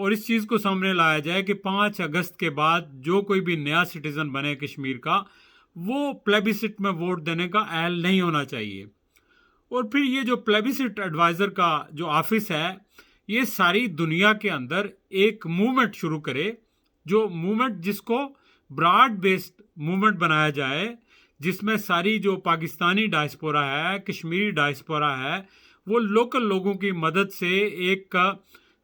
اور اس چیز کو سامنے لایا جائے کہ 5 اگست کے بعد جو کوئی بھی نیا سٹیزن بنے کشمیر کا وہ پلیبیسٹ میں ووٹ دینے کا اہل نہیں ہونا چاہیے۔ اور پھر یہ جو پلیبیسٹ ایڈوائزر کا جو آفس ہے یہ ساری دنیا کے اندر ایک موومنٹ شروع کرے، جو موومنٹ جس کو براڈ بیسڈ موومنٹ بنایا جائے، جس میں ساری جو پاکستانی ڈائسپورا ہے، کشمیری ڈائسپورا ہے، وہ لوکل لوگوں کی مدد سے ایک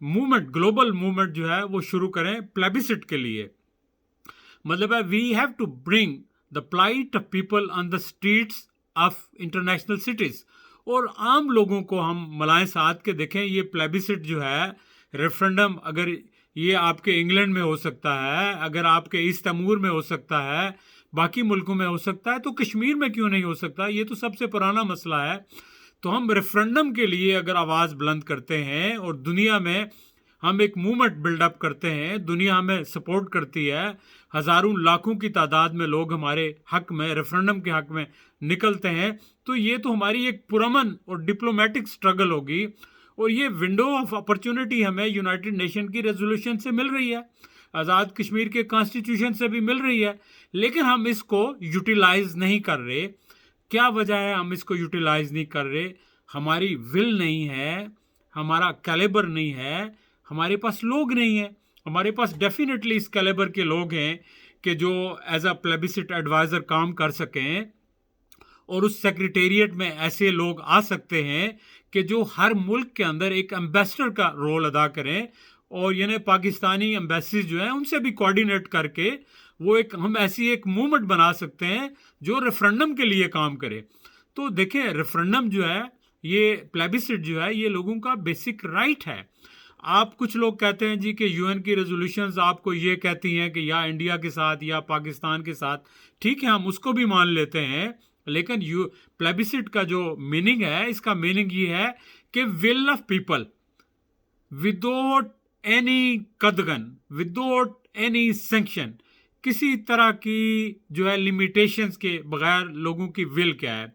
موومنٹ، گلوبل موومنٹ جو ہے وہ شروع کریں پلیبیسٹ کے لیے۔ مطلب ہے we have to bring the plight of people on the streets of international cities, اور عام لوگوں کو ہم ملائیں ساتھ کے دیکھیں۔ یہ پلیبیسٹ جو ہے، ریفرنڈم، اگر یہ آپ کے انگلینڈ میں ہو سکتا ہے، اگر آپ کے ایسٹ تیمور میں ہو سکتا ہے، باقی ملکوں میں ہو سکتا ہے، تو کشمیر میں کیوں نہیں ہو سکتا؟ یہ تو سب سے پرانا مسئلہ ہے۔ تو ہم ریفرنڈم کے لیے اگر آواز بلند کرتے ہیں اور دنیا میں ہم ایک موومنٹ بلڈ اپ کرتے ہیں، دنیا ہمیں سپورٹ کرتی ہے، ہزاروں لاکھوں کی تعداد میں لوگ ہمارے حق میں، ریفرنڈم کے حق میں نکلتے ہیں، تو یہ تو ہماری ایک پرامن اور ڈپلومیٹک سٹرگل ہوگی، اور یہ ونڈو آف اپرچونٹی ہمیں یونائٹڈ نیشن کی ریزولوشن سے مل رہی ہے، آزاد کشمیر کے کانسٹیٹیوشن سے بھی مل رہی ہے، لیکن ہم اس کو یوٹیلائز نہیں کر رہے۔ کیا وجہ ہے ہم اس کو یوٹیلائز نہیں کر رہے؟ ہماری ول نہیں ہے، ہمارا کیلیبر نہیں ہے، ہمارے پاس لوگ نہیں ہیں۔ ہمارے پاس ڈیفینیٹلی اس کیلیبر کے لوگ ہیں کہ جو ایز اے پلیبیسٹ ایڈوائزر کام کر سکیں، اور اس سیکریٹریٹ میں ایسے لوگ آ سکتے ہیں کہ جو ہر ملک کے اندر ایک ایمبیسڈر کا رول ادا کریں، اور یعنی پاکستانی ایمبیسیز جو ہیں ان سے بھی کوارڈینیٹ کر کے وہ ہم ایسی ایک موومنٹ بنا سکتے ہیں جو ریفرنڈم کے لیے کام کرے۔ تو دیکھیں، ریفرنڈم جو ہے، یہ پلیبیسٹ جو ہے، یہ لوگوں کا بیسک رائٹ ہے۔ آپ کچھ لوگ کہتے ہیں جی کہ یو این کی ریزولوشنز آپ کو یہ کہتی ہیں کہ یا انڈیا کے ساتھ یا پاکستان کے ساتھ، ٹھیک ہے، ہم اس کو بھی مان لیتے ہیں، لیکن پلیبیسٹ کا جو میننگ ہے، اس کا میننگ یہ ہے کہ will of people without any قدغن، وداؤٹ اینی سینکشن، کسی طرح کی جو ہے لمیٹیشنز کے بغیر لوگوں کی ول کیا ہے۔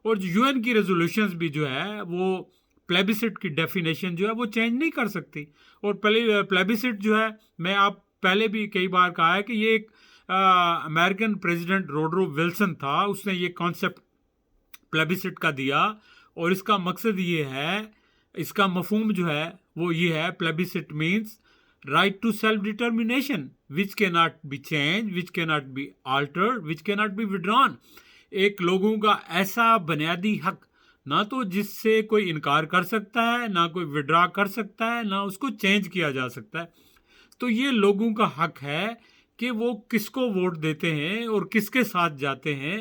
اور یو این کی ریزولوشنز بھی جو ہے وہ پلیبیسٹ کی ڈیفینیشن جو ہے وہ چینج نہیں کر سکتی۔ اور پلیبیسٹ جو ہے، میں آپ پہلے بھی کئی بار کہا ہے کہ یہ ایک امریکن پریزیڈنٹ ووڈرو ولسن تھا، اس نے یہ کانسیپٹ پلیبیسٹ کا دیا، اور اس کا مقصد یہ ہے، اس کا مفہوم جو ہے وہ یہ ہے، plebiscite means right to self determination which کی ناٹ بی چینج، وچ کی ناٹ بی آلٹرڈ، وچ کی ناٹ بی وڈران۔ ایک لوگوں کا ایسا بنیادی حق، نہ تو جس سے کوئی انکار کر سکتا ہے، نہ کوئی وڈرا کر سکتا ہے، نہ اس کو چینج کیا جا سکتا ہے۔ تو یہ لوگوں کا حق ہے کہ وہ کس کو ووٹ دیتے ہیں اور کس کے ساتھ جاتے ہیں،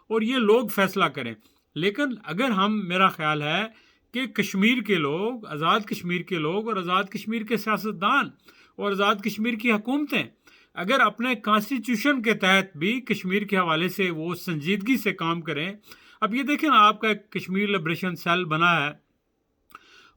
اور یہ لوگ فیصلہ کریں۔ لیکن اگر ہم، میرا خیال ہے کہ کشمیر کے لوگ، آزاد کشمیر کے لوگ، اور آزاد کشمیر کے سیاستدان اور آزاد کشمیر کی حکومتیں اگر اپنے کانسٹیٹیوشن کے تحت بھی کشمیر کے حوالے سے وہ سنجیدگی سے کام کریں۔ اب یہ دیکھیں نا، آپ کا ایک کشمیر لبریشن سیل بنا ہے،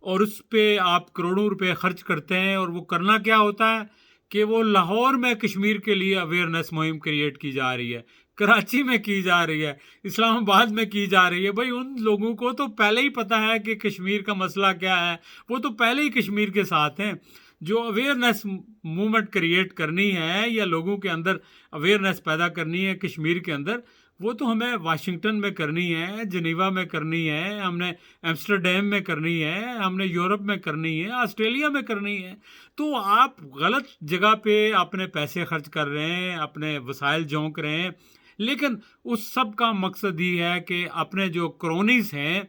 اور اس پہ آپ کروڑوں روپے خرچ کرتے ہیں، اور وہ کرنا کیا ہوتا ہے کہ وہ لاہور میں کشمیر کے لیے اویئرنیس مہم کریٹ کی جا رہی ہے، کراچی میں کی جا رہی ہے، اسلام آباد میں کی جا رہی ہے۔ بھائی ان لوگوں کو تو پہلے ہی پتہ ہے کہ کشمیر کا مسئلہ کیا ہے، وہ تو پہلے ہی کشمیر کے ساتھ ہیں۔ جو اویئرنیس موومنٹ کریٹ کرنی ہے یا لوگوں کے اندر اویئرنیس پیدا کرنی ہے کشمیر کے اندر، وہ تو ہمیں واشنگٹن میں کرنی ہے، جنیوا میں کرنی ہے، ہم نے ایمسٹرڈیم میں کرنی ہے، ہم نے یورپ میں کرنی ہے، آسٹریلیا میں کرنی ہے۔ تو آپ غلط جگہ پہ اپنے پیسے خرچ کر رہے ہیں، اپنے وسائل جھونک رہے ہیں، لیکن اس سب کا مقصد یہ ہے کہ اپنے جو کرونیز ہیں،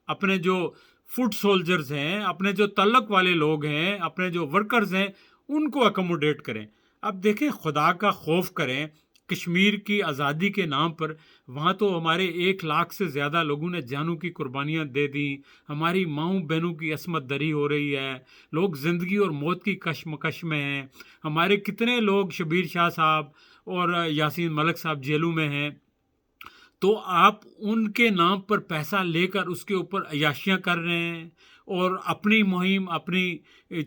اپنے جو فوٹ سولجرز ہیں، اپنے جو تعلق والے لوگ ہیں، اپنے جو ورکرز ہیں، ان کو اکوموڈیٹ کریں۔ اب دیکھیں، خدا کا خوف کریں۔ کشمیر کی آزادی کے نام پر وہاں تو ہمارے 1 لاکھ سے زیادہ لوگوں نے جانوں کی قربانیاں دے دیں، ہماری ماؤں بہنوں کی عصمت دری ہو رہی ہے، لوگ زندگی اور موت کی کشمکش میں ہیں، ہمارے کتنے لوگ، شبیر شاہ صاحب اور یاسین ملک صاحب جیلوں میں ہیں۔ تو آپ ان کے نام پر پیسہ لے کر اس کے اوپر عیاشیاں کر رہے ہیں، اور اپنی مہم اپنی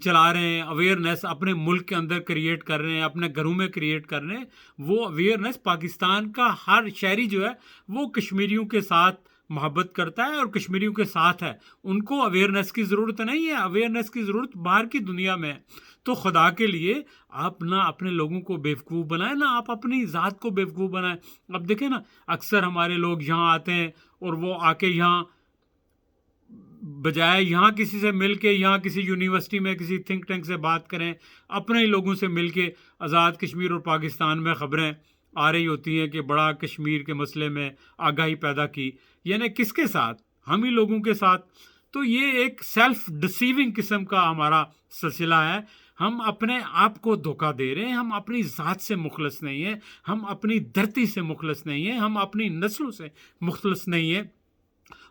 چلا رہے ہیں، اویئرنیس اپنے ملک کے اندر کریٹ کر رہے ہیں، اپنے گھروں میں کریٹ کر رہے ہیں۔ وہ اویئرنیس، پاکستان کا ہر شہری جو ہے وہ کشمیریوں کے ساتھ محبت کرتا ہے اور کشمیریوں کے ساتھ ہے، ان کو اویئرنیس کی ضرورت نہیں ہے، اویئرنیس کی ضرورت باہر کی دنیا میں ہے۔ تو خدا کے لیے آپ نہ اپنے لوگوں کو بیوقوف بنائیں، نہ آپ اپنی ذات کو بیوقوف بنائیں۔ اب دیکھیں نا، اکثر ہمارے لوگ یہاں آتے ہیں اور وہ آ کے یہاں بجائے یہاں کسی سے مل کے، یہاں کسی یونیورسٹی میں کسی تھنک ٹینک سے بات کریں، اپنے ہی لوگوں سے مل کے آزاد کشمیر اور پاکستان میں خبریں آ رہی ہوتی ہیں کہ بڑا کشمیر کے مسئلے میں آگاہی پیدا کی، یعنی کس کے ساتھ؟ ہم ہی لوگوں کے ساتھ۔ تو یہ ایک سیلف ڈسیونگ قسم کا ہمارا سلسلہ ہے، ہم اپنے آپ کو دھوکہ دے رہے ہیں، ہم اپنی ذات سے مخلص نہیں ہیں، ہم اپنی دھرتی سے مخلص نہیں ہیں، ہم اپنی نسلوں سے مخلص نہیں ہیں۔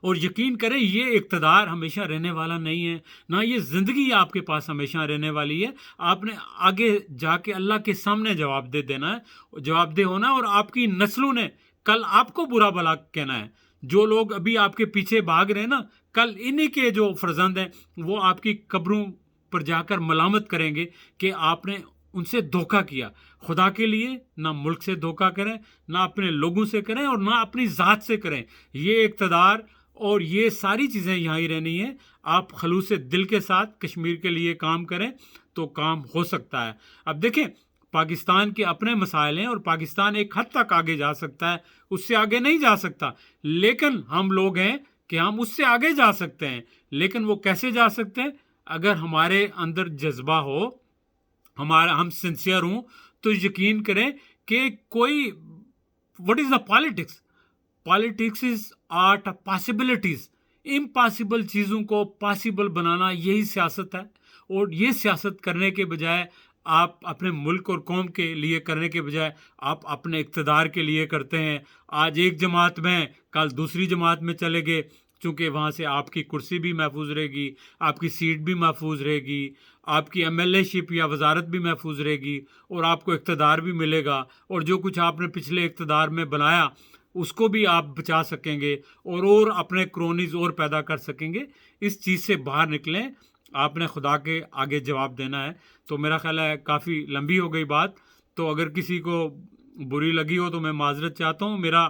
اور یقین کریں یہ اقتدار ہمیشہ رہنے والا نہیں ہے، نہ یہ زندگی آپ کے پاس ہمیشہ رہنے والی ہے۔ آپ نے آگے جا کے اللہ کے سامنے جواب دہ دینا ہے، جواب دہ ہونا ہے، اور آپ کی نسلوں نے کل آپ کو برا بھلا کہنا ہے۔ جو لوگ ابھی آپ کے پیچھے بھاگ رہے ہیں نا، کل انہی کے جو فرزند ہیں وہ آپ کی قبروں پر جا کر ملامت کریں گے کہ آپ نے ان سے دھوکہ کیا۔ خدا کے لیے نہ ملک سے دھوکہ کریں، نہ اپنے لوگوں سے کریں، اور نہ اپنی ذات سے کریں۔ یہ اقتدار اور یہ ساری چیزیں یہاں ہی رہنی ہیں۔ آپ خلوص دل کے ساتھ کشمیر کے لیے کام کریں تو کام ہو سکتا ہے۔ اب دیکھیں، پاکستان کے اپنے مسائل ہیں اور پاکستان ایک حد تک آگے جا سکتا ہے، اس سے آگے نہیں جا سکتا، لیکن ہم لوگ ہیں کہ ہم اس سے آگے جا سکتے ہیں۔ لیکن وہ کیسے جا سکتے ہیں؟ اگر ہمارے اندر جذبہ ہو، ہم سنسیئر ہوں، تو یقین کریں کہ کوئی what is the politics? Politics is art of possibilities. Impossible چیزوں کو پاسبل بنانا یہی سیاست ہے۔ اور یہ سیاست کرنے کے بجائے آپ اپنے ملک اور قوم کے لیے کرنے کے بجائے آپ اپنے اقتدار کے لیے کرتے ہیں۔ آج ایک جماعت میں، کل دوسری جماعت میں چلے گئے، چونکہ وہاں سے آپ کی کرسی بھی محفوظ رہے گی، آپ کی سیٹ بھی محفوظ رہے گی، آپ کی ایم ایل اے شپ یا وزارت بھی محفوظ رہے گی، اور آپ کو اقتدار بھی ملے گا، اور جو کچھ آپ نے پچھلے اقتدار میں بنایا اس کو بھی آپ بچا سکیں گے، اور اپنے کرونیز اور پیدا کر سکیں گے۔ اس چیز سے باہر نکلیں، آپ نے خدا کے آگے جواب دینا ہے۔ تو میرا خیال ہے کافی لمبی ہو گئی بات، تو اگر کسی کو بری لگی ہو تو میں معذرت چاہتا ہوں۔ میرا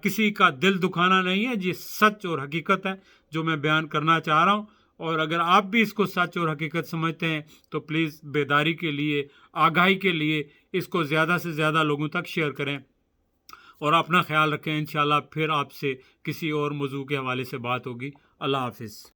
کسی کا دل دکھانا نہیں ہے، یہ سچ اور حقیقت ہے جو میں بیان کرنا چاہ رہا ہوں۔ اور اگر آپ بھی اس کو سچ اور حقیقت سمجھتے ہیں تو پلیز بیداری کے لیے، آگاہی کے لیے اس کو زیادہ سے زیادہ لوگوں تک شیئر کریں، اور اپنا خیال رکھیں۔ انشاءاللہ پھر آپ سے کسی اور موضوع کے حوالے سے بات ہوگی۔ اللہ حافظ۔